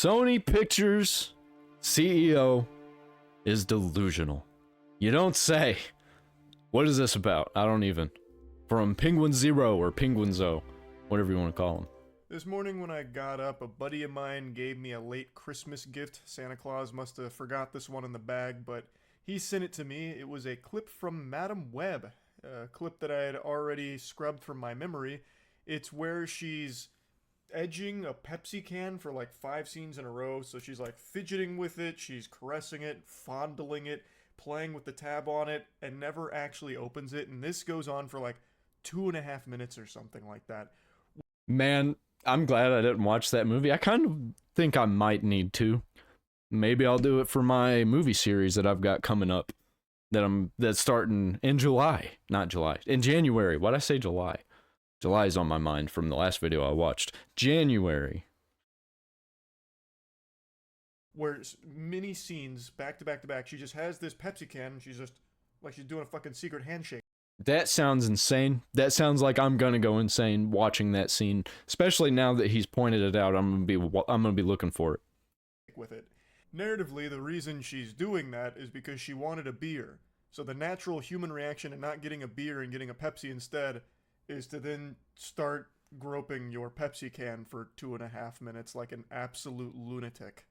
Sony Pictures CEO is delusional. You don't say. What is this about? I don't even. From penguinz0 or penguinz0, whatever you want to call him. This morning when I got up, a buddy of mine gave me a late Christmas gift. Santa Claus must have forgot this one in the bag, but he sent it to me. It was a clip from Madam Webb, a clip that I had already scrubbed from my memory. It's where she's edging a Pepsi can for like 5 scenes in a row. So she's like fidgeting with it, she's caressing it, fondling it, playing with the tab on it, and never actually opens it. And this goes on for like 2.5 minutes or something like that. Man, I'm glad I didn't watch that movie. I kind of think I might need to. Maybe I'll do it for my movie series that I've got coming up. That's starting in July. Not July. In January. Why'd I say July? July's on my mind from the last video I watched. January. Where mini scenes, back to back to back, she just has this Pepsi can, and she's just, like she's doing a fucking secret handshake. That sounds insane. That sounds like I'm gonna go insane watching that scene. Especially now that he's pointed it out, I'm gonna be looking for it. With it. Narratively, the reason she's doing that is because she wanted a beer. So the natural human reaction to not getting a beer and getting a Pepsi instead is to then start groping your Pepsi can for 2.5 minutes like an absolute lunatic.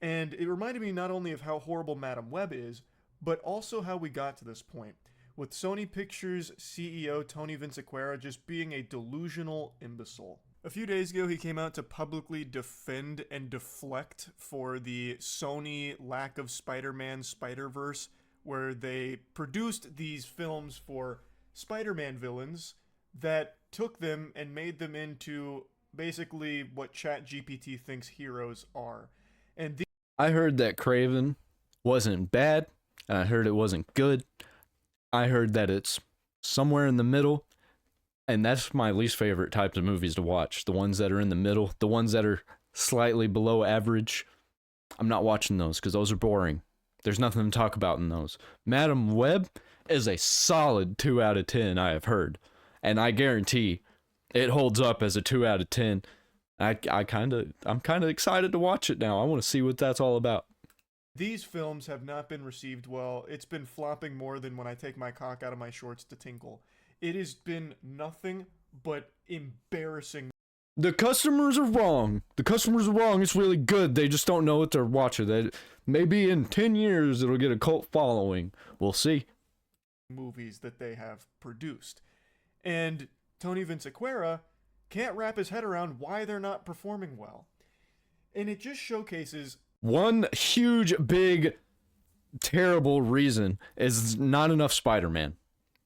And it reminded me not only of how horrible Madam Webb is, but also how we got to this point, with Sony Pictures CEO Tony Vinciquerra just being a delusional imbecile. A few days ago, he came out to publicly defend and deflect for the Sony lack of Spider-Man Spider-Verse, where they produced these films for Spider-Man villains that took them and made them into basically what ChatGPT thinks heroes are. And I heard that Kraven wasn't bad, and I heard it wasn't good. I heard that it's somewhere in the middle, and that's my least favorite types of movies to watch. The ones that are in the middle, the ones that are slightly below average. I'm not watching those because those are boring. There's nothing to talk about in those. Madam Webb is a solid 2 out of 10, I have heard. And I guarantee it holds up as a 2 out of 10. I'm kind of excited to watch it now. I want to see what that's all about. These films have not been received well. It's been flopping more than when I take my cock out of my shorts to tinkle. It has been nothing but embarrassing. The customers are wrong. The customers are wrong. It's really good. They just don't know what they're watching. Maybe in 10 years it'll get a cult following. We'll see. Movies that they have produced. And Tony Vinciquerra can't wrap his head around why they're not performing well. And it just showcases one huge, big, terrible reason is not enough Spider-Man.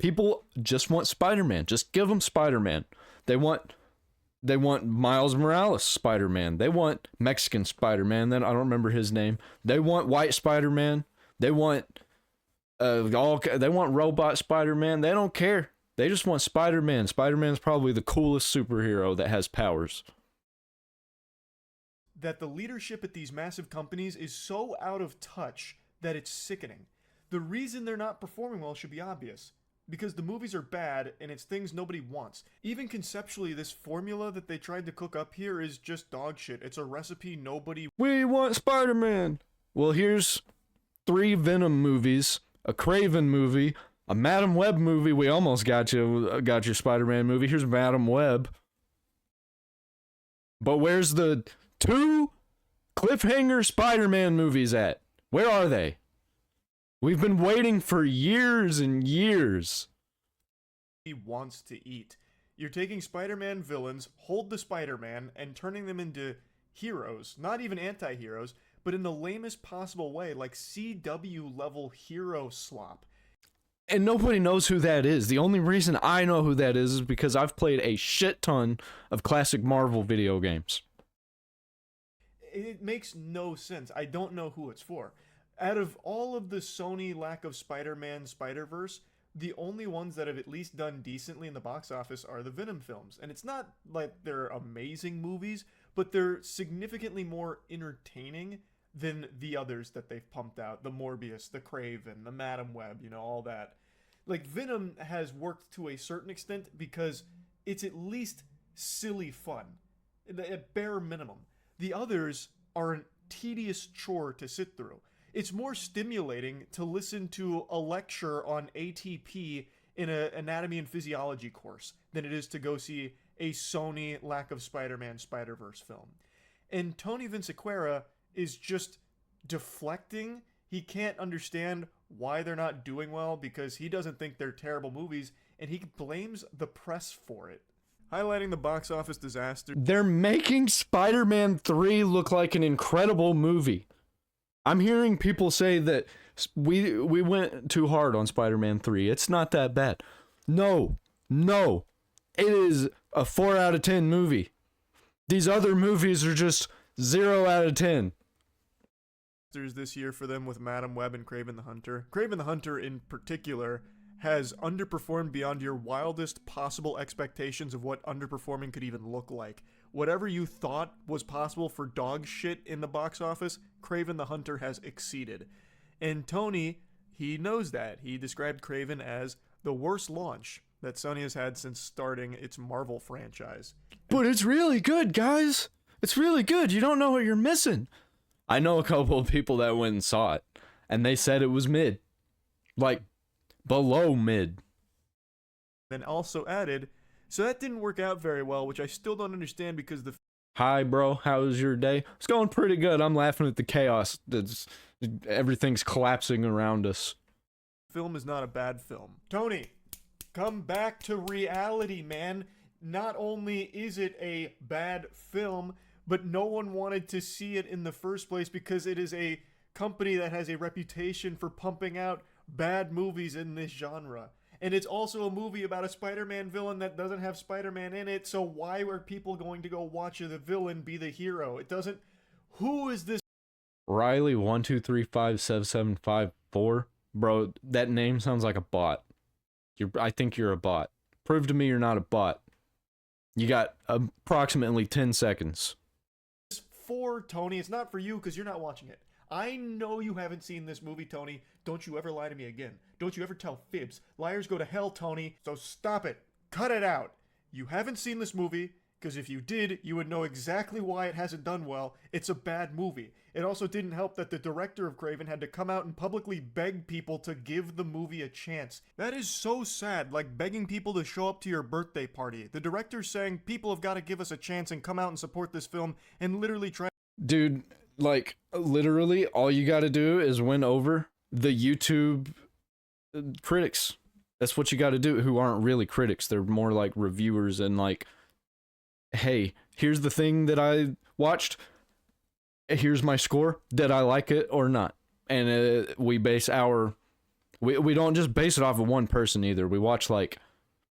People just want Spider-Man. Just give them Spider-Man. They want Miles Morales Spider-Man. They want Mexican Spider-Man. Then I don't remember his name. They want white Spider-Man. They want robot Spider-Man. They don't care. They just want Spider-Man. Spider-Man's probably the coolest superhero that has powers. That the leadership at these massive companies is so out of touch that it's sickening. The reason they're not performing well should be obvious. Because the movies are bad and it's things nobody wants. Even conceptually, this formula that they tried to cook up here is just dog shit. It's a recipe nobody... We want Spider-Man! Well, here's 3 Venom movies, a Kraven movie, a Madam Webb movie. We almost got your Spider-Man movie. Here's Madam Webb. But where's the 2 cliffhanger Spider-Man movies at? Where are they? We've been waiting for years and years. He wants to eat. You're taking Spider-Man villains, hold the Spider-Man, and turning them into heroes. Not even anti-heroes, but in the lamest possible way, like CW level hero slop. And nobody knows who that is. The only reason I know who that is because I've played a shit ton of classic Marvel video games. It makes no sense. I don't know who it's for. Out of all of the Sony lack of Spider-Man Spider-Verse, the only ones that have at least done decently in the box office are the Venom films. And it's not like they're amazing movies, but they're significantly more entertaining than the others that they've pumped out. The Morbius, the Kraven, the Madam Webb, all that. Like, Venom has worked to a certain extent because it's at least silly fun. At bare minimum. The others are a tedious chore to sit through. It's more stimulating to listen to a lecture on ATP in an anatomy and physiology course than it is to go see a Sony Lack of Spider-Man Spider-Verse film. And Tony Vinciquerra is just deflecting. He can't understand why they're not doing well because he doesn't think they're terrible movies, and he blames the press for it. Highlighting the box office disaster. They're making Spider-Man 3 look like an incredible movie. I'm hearing people say that we went too hard on Spider-Man 3. It's not that bad. No. It is a 4 out of 10 movie. These other movies are just 0 out of 10. This year for them with Madam Webb and Kraven the Hunter. Kraven the Hunter in particular has underperformed beyond your wildest possible expectations of what underperforming could even look like. Whatever you thought was possible for dog shit in the box office, Kraven the Hunter has exceeded. And Tony, he knows that. He described Kraven as the worst launch that Sony has had since starting its Marvel franchise. But it's really good, guys. It's really good. You don't know what you're missing. I know a couple of people that went and saw it, and they said it was mid. Like, below mid. Then also added, so that didn't work out very well, which I still don't understand because the... Hi, bro. How was your day? It's going pretty good. I'm laughing at the chaos. Everything's collapsing around us. Film is not a bad film. Tony, come back to reality, man. Not only is it a bad film, but no one wanted to see it in the first place because it is a company that has a reputation for pumping out bad movies in this genre. And it's also a movie about a Spider-Man villain that doesn't have Spider-Man in it, so why are people going to go watch the villain be the hero? It doesn't... Who is this? Riley 123577554? Bro, that name sounds like a bot. I think you're a bot. Prove to me you're not a bot. You got approximately 10 seconds. For Tony, it's not for you because you're not watching it. I know you haven't seen this movie, Tony. Don't you ever lie to me again. Don't you ever tell fibs. Liars go to hell, Tony. So stop it. Cut it out. You haven't seen this movie because if you did, you would know exactly why it hasn't done well. It's a bad movie. It also didn't help that the director of Kraven had to come out and publicly beg people to give the movie a chance. That is so sad, like begging people to show up to your birthday party. The director's saying people have got to give us a chance and come out and support this film and literally try... Dude, like, literally, all you gotta do is win over the YouTube critics. That's what you gotta do, who aren't really critics. They're more like reviewers and like, hey, here's the thing that I watched. Here's my score. Did I like it or not? And we base our... We don't just base it off of one person either. We watch like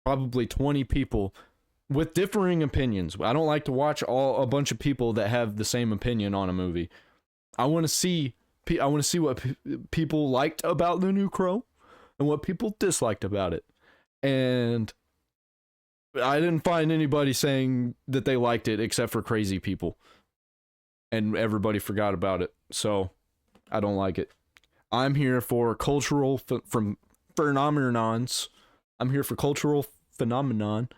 probably 20 people with differing opinions. I don't like to watch a bunch of people that have the same opinion on a movie. I want to see what people liked about the new Crow and what people disliked about it. And I didn't find anybody saying that they liked it except for crazy people. And everybody forgot about it. So I don't like it. I'm here for cultural phenomenons. I'm here for cultural phenomenon.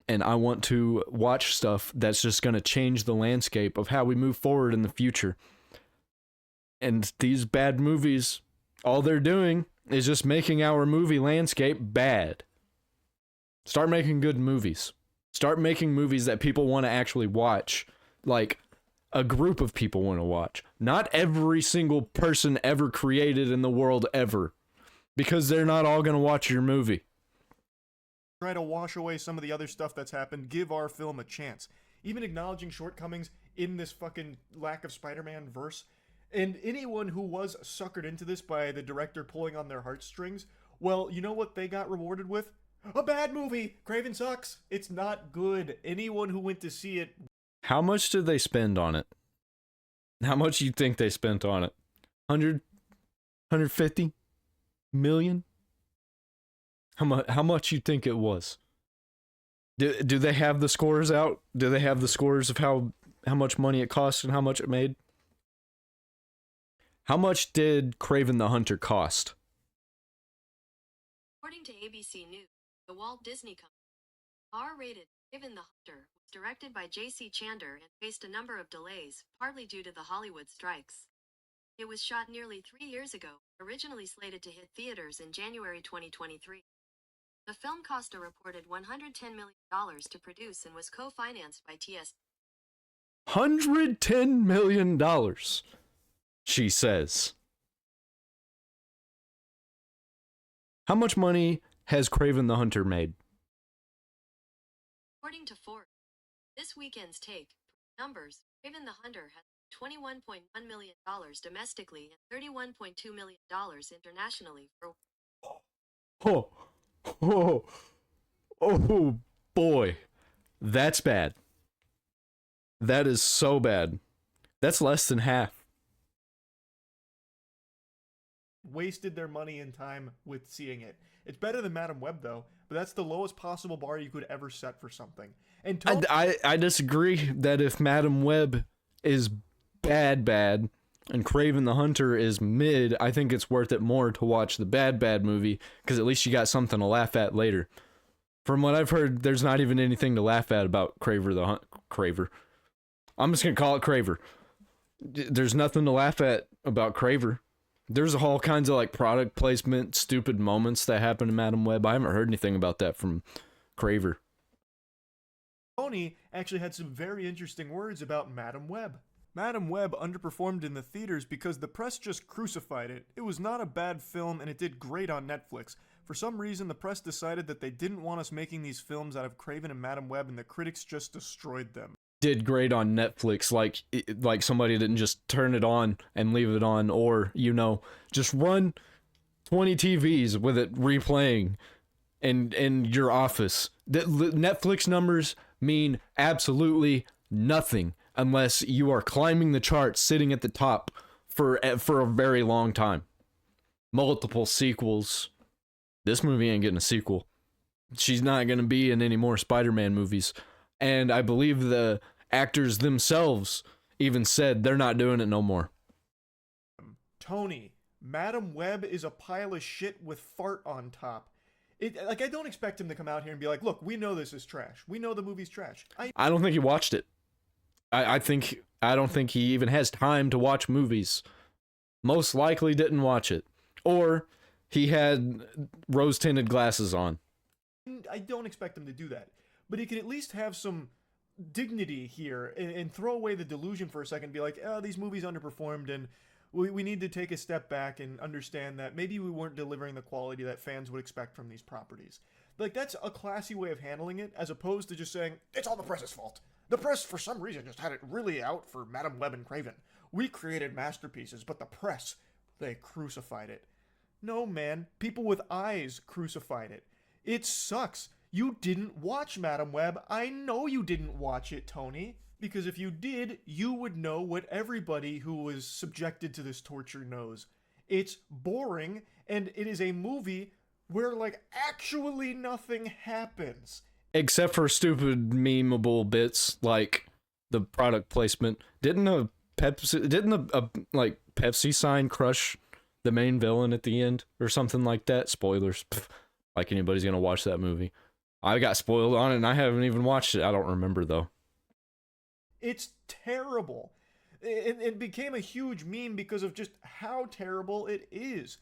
And I want to watch stuff that's just going to change the landscape of how we move forward in the future. And these bad movies, all they're doing is just making our movie landscape bad. Start making good movies. Start making movies that people want to actually watch. Like, a group of people want to watch. Not every single person ever created in the world ever. Because they're not all going to watch your movie. Try to wash away some of the other stuff that's happened. Give our film a chance. Even acknowledging shortcomings in this fucking Lack of Spider-Man verse. And anyone who was suckered into this by the director pulling on their heartstrings, well, you know what they got rewarded with? A bad movie! Kraven sucks! It's not good. Anyone who went to see it... How much did they spend on it? How much do you think they spent on it? 150 million? How much you think it was? Do they have the scores out? Do they have the scores of how much money it cost and how much it made? How much did Kraven the Hunter cost? According to ABC News, the Walt Disney Company, R-rated Kraven the Hunter was directed by J.C. Chander and faced a number of delays, partly due to the Hollywood strikes. It was shot nearly 3 years ago, originally slated to hit theaters in January 2023. The film cost a reported $110 million to produce and was co-financed by TS. $110 million, she says. How much money has Kraven the Hunter made? According to Forbes, this weekend's take numbers, Kraven the Hunter has $21.1 million domestically and $31.2 million internationally for. Oh boy. That's bad. That is so bad. That's less than half. Wasted their money and time with seeing it. It's better than Madam Web, though, but that's the lowest possible bar you could ever set for something. And I disagree that if Madam Web is bad, and Kraven the Hunter is mid, I think it's worth it more to watch the bad movie, because at least you got something to laugh at later. From what I've heard, there's not even anything to laugh at about Kraver. I'm just gonna call it Kraver. There's nothing to laugh at about Kraver. There's all kinds of like product placement, stupid moments that happen in Madam Web. I haven't heard anything about that from Kraver. Sony actually had some very interesting words about Madam Web. Madam Web underperformed in the theaters because the press just crucified it. It was not a bad film and it did great on Netflix. For some reason, the press decided that they didn't want us making these films out of Kraven and Madam Web, and the critics just destroyed them. Did great on Netflix, like somebody didn't just turn it on and leave it on, or just run 20 TVs with it replaying in your office. Netflix numbers mean absolutely nothing unless you are climbing the charts, sitting at the top for a very long time. Multiple sequels. This movie ain't getting a sequel. She's not going to be in any more Spider-Man movies. And I believe the actors themselves even said they're not doing it no more. Tony, Madam Web is a pile of shit with fart on top. I don't expect him to come out here and be like, look, we know this is trash. We know the movie's trash. I don't think he watched it. I don't think he even has time to watch movies. Most likely didn't watch it. Or he had rose-tinted glasses on. I don't expect him to do that. But he could at least have some dignity here and throw away the delusion for a second and be like, oh, these movies underperformed and we need to take a step back and understand that maybe we weren't delivering the quality that fans would expect from these properties. Like, that's a classy way of handling it, as opposed to just saying, it's all the press's fault. The press, for some reason, just had it really out for Madam Web and Kraven. We created masterpieces, but the press, they crucified it. No, man. People with eyes crucified it. It sucks. You didn't watch Madam Web. I know you didn't watch it, Tony. Because if you did, you would know what everybody who was subjected to this torture knows. It's boring, and it is a movie where, actually nothing happens. Except for stupid memeable bits like the product placement. Didn't a Pepsi sign crush the main villain at the end or something like that? Spoilers. Pff, like anybody's gonna watch that movie. I got spoiled on it and I haven't even watched it. I don't remember though. It's terrible. It became a huge meme because of just how terrible it is.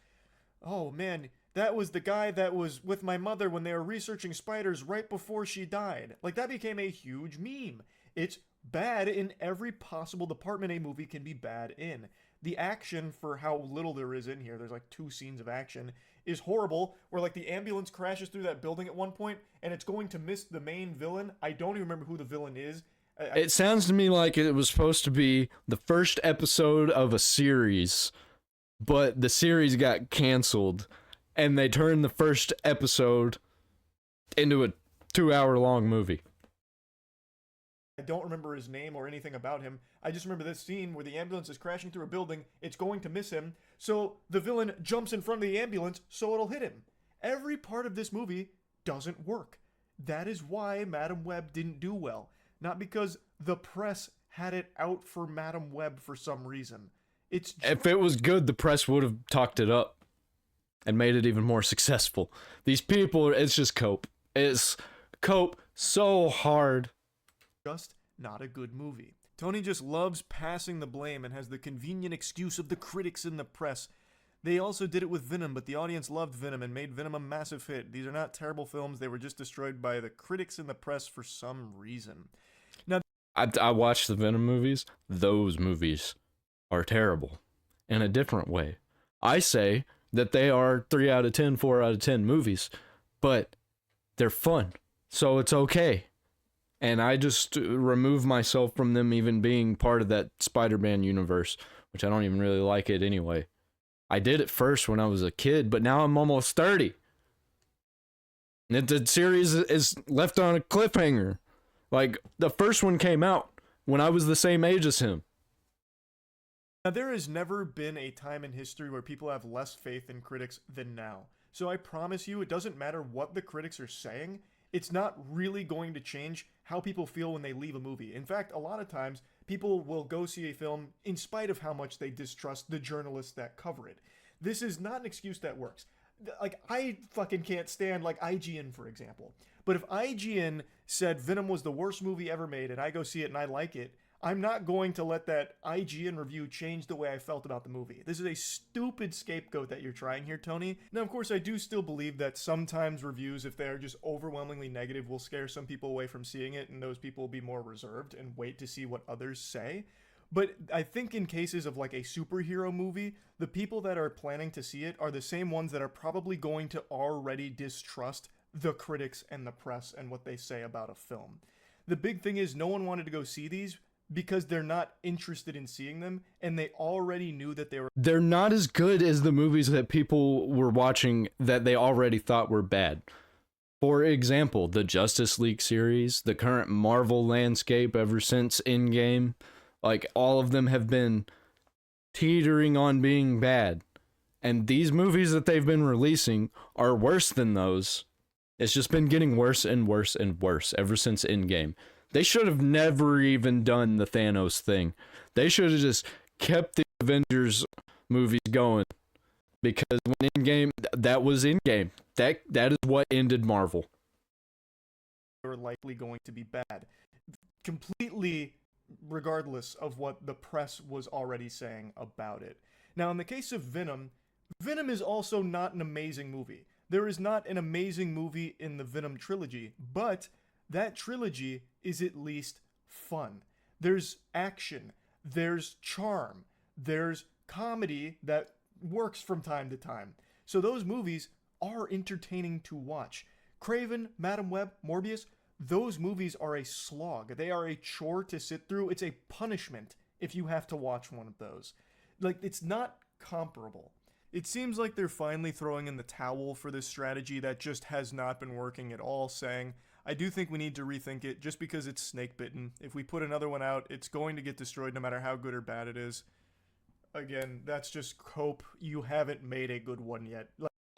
Oh man, that was the guy that was with my mother when they were researching spiders right before she died. That became a huge meme. It's bad in every possible department a movie can be bad in. The action, for how little there is in here, there's 2 scenes of action, is horrible, where the ambulance crashes through that building at one point and it's going to miss the main villain. I don't even remember who the villain is. It sounds to me like it was supposed to be the first episode of a series, but the series got canceled and they turned the first episode into a 2-hour-long movie. I don't remember his name or anything about him. I just remember this scene where the ambulance is crashing through a building, it's going to miss him, so the villain jumps in front of the ambulance so it'll hit him. Every part of this movie doesn't work. That is why Madam Web didn't do well. Not because the press had it out for Madam Web for some reason. If it was good, the press would have talked it up and made it even more successful. These people, it's just cope. It's cope so hard. just not a good movie. Tony just loves passing the blame and has the convenient excuse of the critics and the press. They also did it with Venom, but the audience loved Venom and made Venom a massive hit. These are not terrible films. They were just destroyed by the critics and the press for some reason. Now, I watched the Venom movies. Those movies are terrible in a different way. I say that they are 3 out of 10, 4 out of 10 movies, but they're fun, so it's okay. And I just remove myself from them even being part of that Spider-Man universe, which I don't even really like it anyway. I did it first when I was a kid, but now I'm almost 30. And the series is left on a cliffhanger. Like, the first one came out when I was the same age as him. Now, there has never been a time in history where people have less faith in critics than now. So I promise you, it doesn't matter what the critics are saying. It's not really going to change how people feel when they leave a movie. In fact, a lot of times, people will go see a film in spite of how much they distrust the journalists that cover it. This is not an excuse that works. Like, I fucking can't stand, like, IGN, for example. But if IGN said Venom was the worst movie ever made and I go see it and I like it, I'm not going to let that IGN review change the way I felt about the movie. This is a stupid scapegoat that you're trying here, Tony. Now, of course, I do still believe that sometimes reviews, if they are just overwhelmingly negative, will scare some people away from seeing it, and those people will be more reserved and wait to see what others say. But I think in cases of like a superhero movie, the people that are planning to see it are the same ones that are probably going to already distrust the critics and the press and what they say about a film. The big thing is no one wanted to go see these because they're not interested in seeing them, and they already knew that they're not as good as the movies that people were watching that they already thought were bad. For example, the Justice League series, the current Marvel landscape ever since Endgame, like, all of them have been teetering on being bad. And these movies that they've been releasing are worse than those. It's just been getting worse and worse and worse ever since Endgame. They should have never even done the Thanos thing. They should have just kept the Avengers movies going. Because when Endgame, that was Endgame. That is what ended Marvel. They were likely going to be bad. Completely regardless of what the press was already saying about it. Now, in the case of Venom, Venom is also not an amazing movie. There is not an amazing movie in the Venom trilogy, but that trilogy is at least fun. There's action, there's charm, there's comedy that works from time to time. So those movies are entertaining to watch. Kraven, Madam Webb, Morbius, those movies are a slog. They are a chore to sit through. It's a punishment if you have to watch one of those. Like, it's not comparable. It seems like they're finally throwing in the towel for this strategy that just has not been working at all, saying, I do think we need to rethink it just because it's snake bitten. If we put another one out, it's going to get destroyed no matter how good or bad it is. Again, that's just cope. You haven't made a good one yet.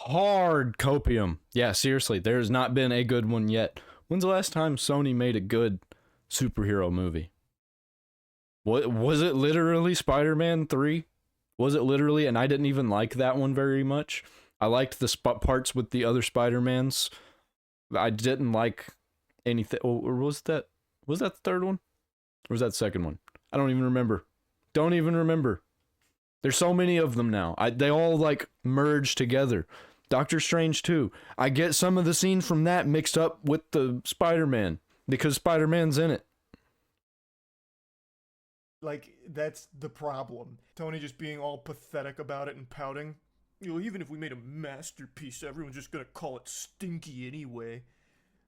Hard copium. Yeah, seriously, there's not been a good one yet. When's the last time Sony made a good superhero movie? What was it? Literally Spider-Man 3? Was it literally? And I didn't even like that one very much. I liked the parts with the other Spider-Mans. I didn't like anything. Or was that the third one? Or was that the second one? I don't even remember. Don't even remember. There's so many of them now. They all like merge together. Doctor Strange 2. I get some of the scenes from that mixed up with the Spider-Man because Spider-Man's in it. Like, that's the problem. Tony just being all pathetic about it and pouting. You know, even if we made a masterpiece, everyone's just gonna call it stinky anyway.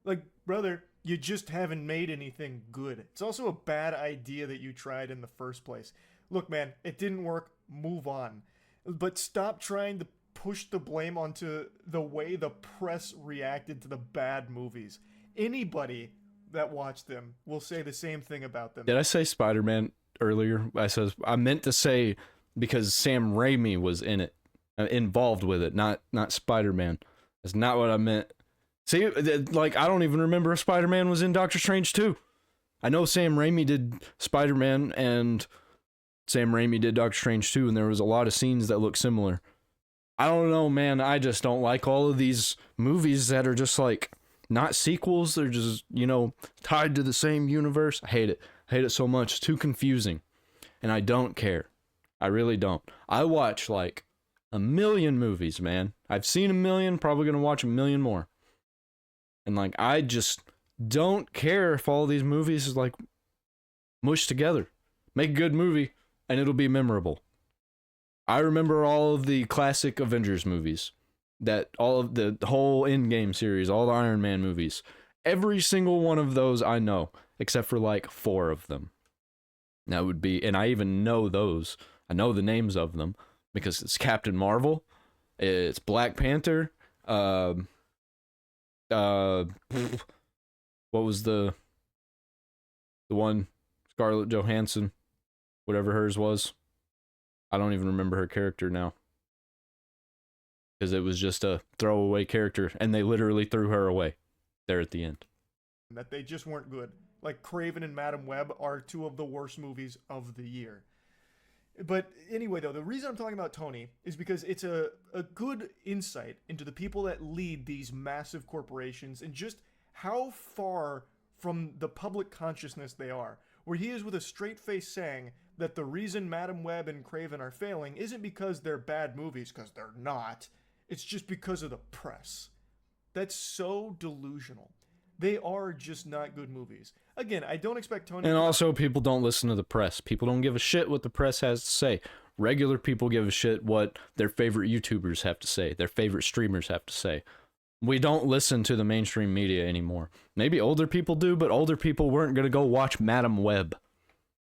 Like, brother, you just haven't made anything good. It's also a bad idea that you tried in the first place. Look, man, it didn't work. Move on. But stop trying to push the blame onto the way the press reacted to the bad movies. Anybody that watched them will say the same thing about them. Did I say Spider-Man earlier? I meant to say because Sam Raimi was in it, involved with it, not Spider-Man. That's not what I meant. See, like, I don't even remember if Spider-Man was in Doctor Strange 2. I know Sam Raimi did Spider-Man and Sam Raimi did Doctor Strange 2, and there was a lot of scenes that look similar. I don't know, man. I just don't like all of these movies that are just like not sequels. They're just, tied to the same universe. I hate it. I hate it so much. It's too confusing. And I don't care. I really don't. I watch like a million movies, man. I've seen a million, probably going to watch a million more. And like, I just don't care if all these movies is like mushed together. Make a good movie and it'll be memorable. I remember all of the classic Avengers movies, that all of the whole Endgame series, all the Iron Man movies. Every single one of those I know, except for like 4 of them. That would be, and I even know those. I know the names of them because it's Captain Marvel, it's Black Panther, what was the one, Scarlett Johansson, whatever hers was. I don't even remember her character now. Because it was just a throwaway character, and they literally threw her away there at the end. That they just weren't good. Like Kraven and Madam Webb are 2 of the worst movies of the year. But anyway, though, the reason I'm talking about Tony is because it's a good insight into the people that lead these massive corporations and just how far from the public consciousness they are. Where he is with a straight face saying that the reason Madam Web and Kraven are failing isn't because they're bad movies, because they're not. It's just because of the press. That's so delusional. They are just not good movies. Again, I don't expect Tony... And also, people don't listen to the press. People don't give a shit what the press has to say. Regular people give a shit what their favorite YouTubers have to say, their favorite streamers have to say. We don't listen to the mainstream media anymore. Maybe older people do, but older people weren't going to go watch Madam Web.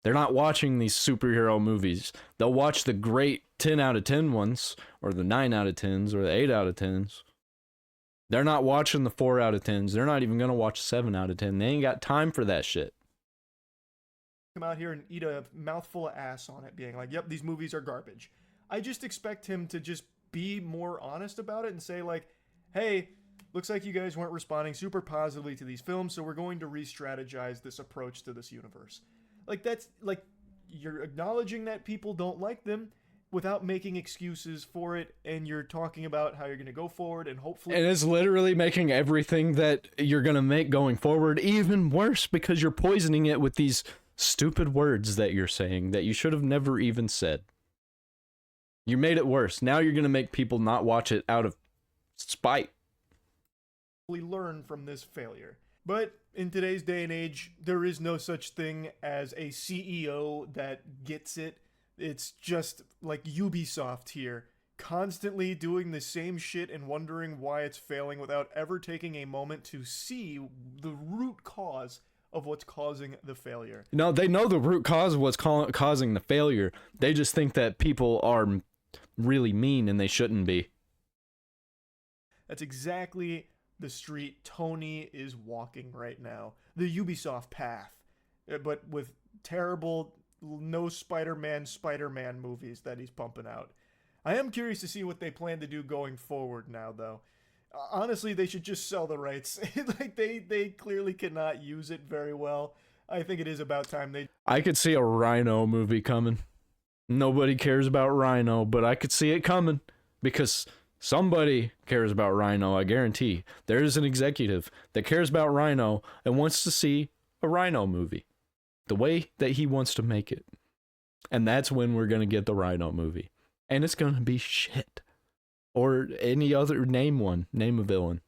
They're not watching these superhero movies. They'll watch the great 10 out of 10 ones, or the 9 out of 10s, or the 8 out of 10s. They're not watching the 4 out of 10s. They're not even going to watch 7 out of 10. They ain't got time for that shit. Come out here and eat a mouthful of ass on it, being like, yep, these movies are garbage. I just expect him to just be more honest about it and say like, hey, looks like you guys weren't responding super positively to these films, so we're going to re-strategize this approach to this universe. Like, that's, like, you're acknowledging that people don't like them without making excuses for it, and you're talking about how you're going to go forward, and hopefully... And it's literally making everything that you're going to make going forward even worse, because you're poisoning it with these stupid words that you're saying that you should have never even said. You made it worse. Now you're going to make people not watch it out of spite. Learn from this failure. But in today's day and age, there is no such thing as a CEO that gets it. It's just like Ubisoft here, constantly doing the same shit and wondering why it's failing without ever taking a moment to see the root cause of what's causing the failure. No, they know the root cause of what's causing the failure. They just think that people are really mean and they shouldn't be. That's exactly the street Tony is walking right now. The Ubisoft path. But with terrible, no Spider-Man movies that he's pumping out. I am curious to see what they plan to do going forward now, though. Honestly, they should just sell the rights. Like, they clearly cannot use it very well. I think it is about time they... I could see a Rhino movie coming. Nobody cares about Rhino, but I could see it coming. Because... somebody cares about Rhino, I guarantee. There's an executive that cares about Rhino and wants to see a Rhino movie. The way that he wants to make it. And that's when we're going to get the Rhino movie. And it's going to be shit. Or any other, name a villain.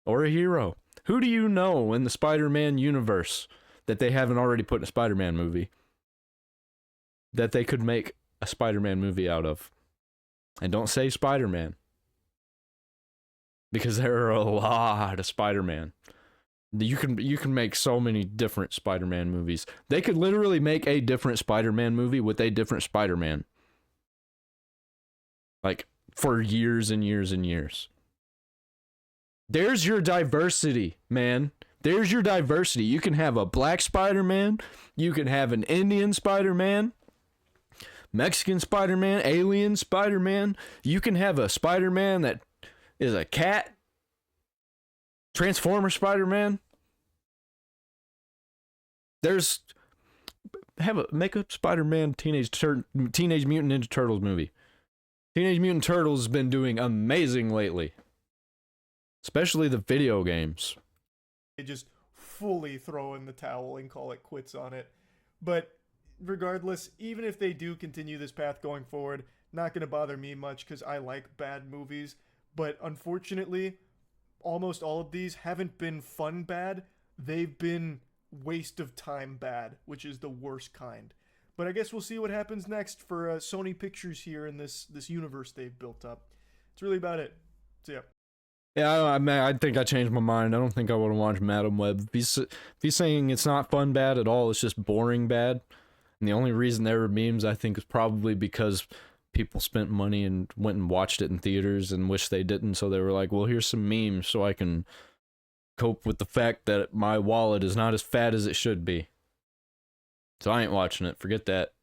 Or a hero. Who do you know in the Spider-Man universe that they haven't already put in a Spider-Man movie that they could make a Spider-Man movie out of? And don't say Spider-Man. Because there are a lot of Spider-Man. You can make so many different Spider-Man movies. They could literally make a different Spider-Man movie with a different Spider-Man. Like, for years and years and years. There's your diversity, man. There's your diversity. You can have a black Spider-Man. You can have an Indian Spider-Man. Mexican Spider-Man. Alien Spider-Man. You can have a Spider-Man that is a cat. Transformer Spider-Man. Make a Spider-Man Teenage Mutant Ninja Turtles movie. Teenage Mutant Turtles has been doing amazing lately. Especially the video games. they just fully throw in the towel and call it quits on it. But regardless, even if they do continue this path going forward, not going to bother me much because I like bad movies. But unfortunately, almost all of these haven't been fun bad. They've been waste of time bad, which is the worst kind. But I guess we'll see what happens next for Sony Pictures here in this universe they've built up. It's really about it. So yeah. Yeah, I think I changed my mind. I don't think I want to watch Madam Web. If he's saying it's not fun bad at all, it's just boring bad. And the only reason there were memes, I think, is probably because people spent money and went and watched it in theaters and wish they didn't. So they were like, well, here's some memes so I can cope with the fact that my wallet is not as fat as it should be. So I ain't watching it. Forget that.